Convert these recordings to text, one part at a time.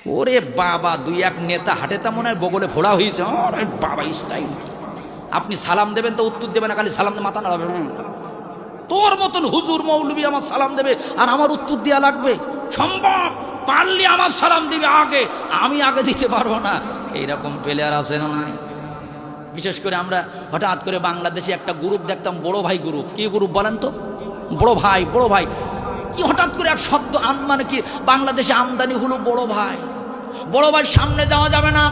ওরে বাবা, দুই এক নেতা হাটেতা মনে হয় বগলে ফোড়া হয়েছে। আরে বাবা, স্টাইল! আপনি সালাম দেবেন তো উত্তর দেবে না, খালি সালাম মাথা নাড়াবে। তোর মতন হুজুর মৌলবি আমার সালাম দেবে আর আমার উত্তর দেওয়া লাগবে? সম্ভব? পারলে আমার সালাম দিবে আগে, আমি আগে দিতে পারবো না। এইরকম প্লেয়ার আছে না? বিশেষ করে আমরা হঠাৎ করে বাংলাদেশে একটা গ্রুপ দেখতাম, বড় ভাই গ্রুপ। কি গ্রুপ বলেন তো? বড় ভাই, বড় ভাই। কি হঠাৎ করে এক শব্দ মানে কি বাংলাদেশে আমদানি হলো বড় ভাই। বড় ভাই সামনে যাওয়া যাবে না,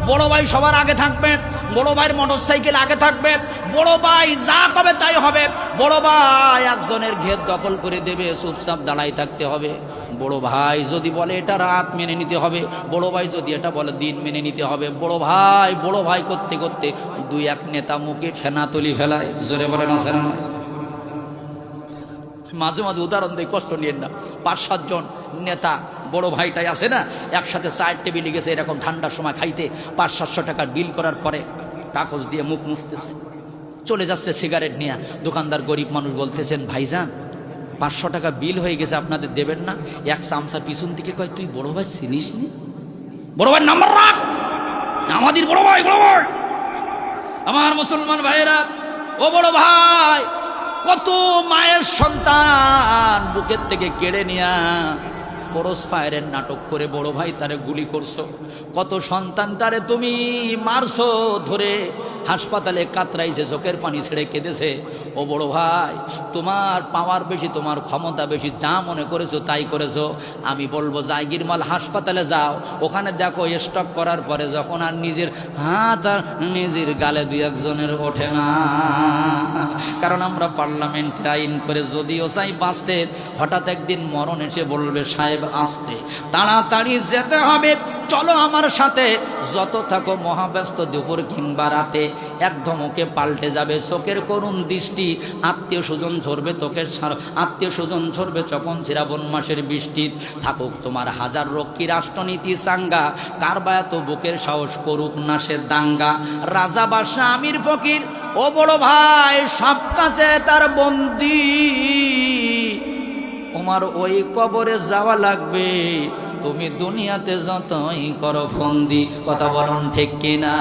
বড় ভাই সবার আগে থাকবে, বড় ভাইয়ের মোটরসাইকেল আগে থাকবে, বড় ভাই যা পাবে তাই হবে, বড় ভাই একজনের ঘের দখল করে দেবে, চুপচাপ দাঁড়াই থাকতে হবে। বড় ভাই যদি বলে এটা রাত, মেনে নিতে হবে। বড় ভাই যদি এটা বলে দিন, মেনে নিতে হবে। বড় ভাই করতে করতে দুই এক নেতা মুখে ফেনা তুলি ফেলায়। জোরে বলেন আছে না? মাঝে মাঝে উদাহরণ দেয়, কষ্ট নিয়েন না। 5-7 জন নেতা বড় ভাইটাই আছে না, একসাথে চায়ের টেবিলে গেছে এরকম ঠান্ডার সময় খাইতে। 500-700 টাকার বিল করার পরে কাগজ দিয়ে মুখ মুছতেছে, চলে যাচ্ছে সিগারেট নিয়ে। দোকানদার গরিব মানুষ বলতেছেন, ভাইজান 500 টাকা বিল হয়ে গেছে, আপনাদের দেবেন না? এক চামচা পিছন থেকে কয়, তুই বড় ভাই চিনিস নি? বড় ভাই নাম্বার রাখ, আমাদের বড় ভাই। আমার মুসলমান ভাইয়েরা, ও বড় ভাই, কত মায়ের সন্তান বুকের থেকে কেড়ে নিয়া ক্রস ফায়ারের নাটক করে বড় ভাই তারে গুলি করছো। কত সন্তান তারে তুমি মারছো, ধরে হাসপাতালে কাতরাইছে, চোখের পানি ছেড়ে কেঁদেছে। ও বড় ভাই, তোমার পাওয়ার বেশি, তোমার ক্ষমতা বেশি, যা মনে করেছো তাই করেছো। আমি বলবো জায়গির মাল হাসপাতালে যাও, ওখানে দেখো স্টক করার পরে যখন আর নিজের হাত আর নিজের গালে দুই একজনের ওঠে না। কারণ আমরা পার্লামেন্টে আইন করে যদিও চাই বাঁচতে, হঠাৎ একদিন মরণ এসে বলবে, সাহেব আসতে, তাড়াতাড়ি যেতে হবে, চলো আমার সাথে। যত থাকো মহাব্যস্ত দুপুর কিংবা রাতে, এক ধমকে পাল্টে যাবে চোখের করুণ দৃষ্টি। আত্মীয় স্বজন ঝরবে তোকে, আত্মীয় স্বজন ঝরবে যখন শ্রাবণ মাসের বৃষ্টি। থাকুক তোমার হাজার রক্ষী রাষ্ট্রনীতি চাঙ্গা, কার বা এত বুকের সাহস করুক না সে দাঙ্গা। রাজা বাদশা আমির ফকির, ও বড় ভাই, সব কাছে তার বন্দি। তোমার ওই কবরে যাওয়া লাগবে, তুমি দুনিয়াতে যতই করো ফন্দি। কথা বলুন ঠিক কিনা?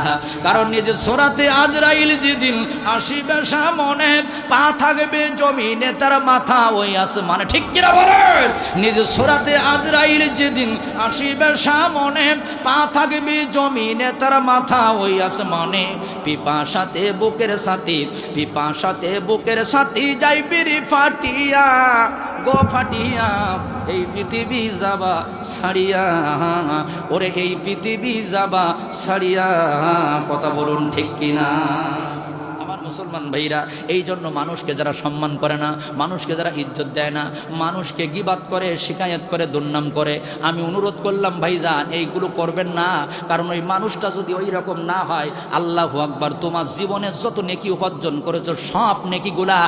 কারণ নিজে সোরাতে আজরাইল যেদিন আসিবে সামনে, পা থাকবে জমিনে তার মাথা ওই আসমানে। ঠিক কিনা বলেন? নিজে সোরাতে আজরাইল যেদিন আসিবে সামনে, পা থাকবে জমিনে তার মাথা ওই আসমানে। পিপাসাতে বুকের সাথী, পিপাসাতে বুকের সাথী, যাইবিরি ফাটিয়া গো ফাটিয়া, এই পৃথিবী যাবা ছাড়িয়া, ওরে এই পৃথিবী যাবা ছাড়িয়া। কথা বলুন ঠিক কিনা? আমার মুসলমান ভাইরা, এই জন্য মানুষকে যারা সম্মান করে না, মানুষকে যারা ইজ্জত দেয় না, মানুষকে গিবাত করে, শিকায়ত করে, দুর্নাম করে, আমি অনুরোধ করলাম ভাইজান এইগুলো করবেন না। কারণ ওই মানুষটা যদি ওই রকম না হয়, আল্লাহু আকবার, তোমার জীবনে যত নেকি উপার্জন করেছো সব নেকিগুলা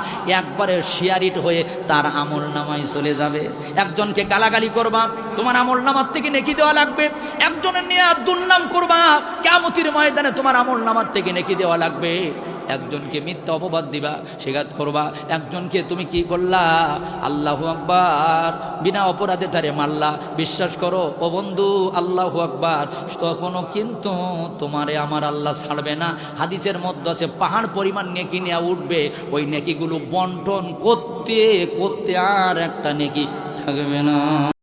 একবারে শেয়ারিট হয়ে তার আমল নামায় চলে যাবে। একজনকে গালাগালি করবা, তোমার আমল নামার থেকে নেকি দেওয়া লাগবে। একজনের নিয়ে দুর্নাম করবা, কিয়ামতের ময়দানে তোমার আমল নামার থেকে নেকি দেওয়া লাগবে। একজনকে মিথ্যা অপবাদ দিবা, শিকায়ত করবা, একজনকে তুমি কি করলা, আল্লাহু আকবার, বিনা অপরাধে তারে মারলা, বিশ্বাস করো ও বন্ধু, আল্লাহু আকবার, তখনও কিন্তু তোমারে আমার আল্লাহ ছাড়বে না। হাদিসের মধ্যে আছে, পাহাড় পরিমাণ নেকি নিয়ে উঠবে, ওই নেকিগুলো বন্টন করতে করতে আর একটা নেকি থাকবে না।